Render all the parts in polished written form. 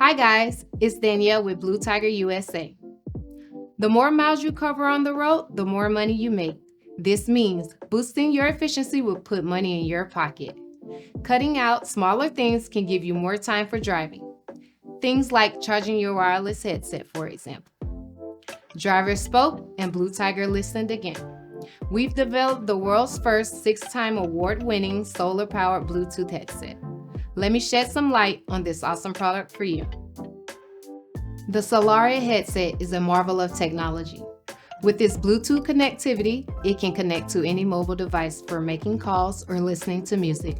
Hi guys, it's Danielle with Blue Tiger USA. The more miles you cover on the road, the more money you make. This means boosting your efficiency will put money in your pocket. Cutting out smaller things can give you more time for driving. Things like charging your wireless headset, for example. Drivers spoke and Blue Tiger listened again. We've developed the world's first 6-time award-winning solar-powered Bluetooth headset. Let me shed some light on this awesome product for you. The Solare headset is a marvel of technology. With its Bluetooth connectivity, it can connect to any mobile device for making calls or listening to music.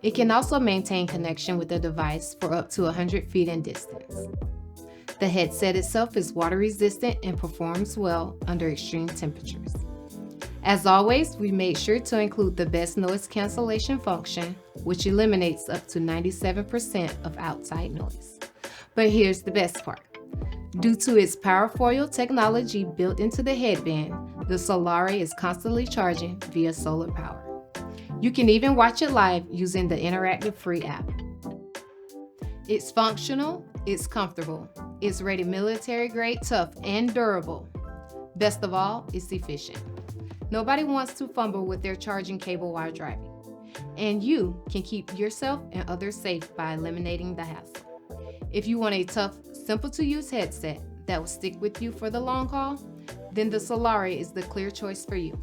It can also maintain connection with the device for up to 100 feet in distance. The headset itself is water resistant and performs well under extreme temperatures. As always, we made sure to include the best noise cancellation function, which eliminates up to 97% of outside noise. But here's the best part. Due to its Powerfoil technology built into the headband, the Solare is constantly charging via solar power. You can even watch it live using the interactive free app. It's functional, it's comfortable, it's rated military grade tough and durable. Best of all, it's efficient. Nobody wants to fumble with their charging cable while driving. And you can keep yourself and others safe by eliminating the hassle. If you want a tough, simple to use headset that will stick with you for the long haul, then the Solare is the clear choice for you.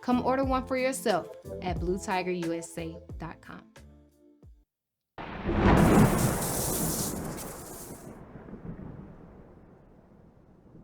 Come order one for yourself at BlueTigerUSA.com.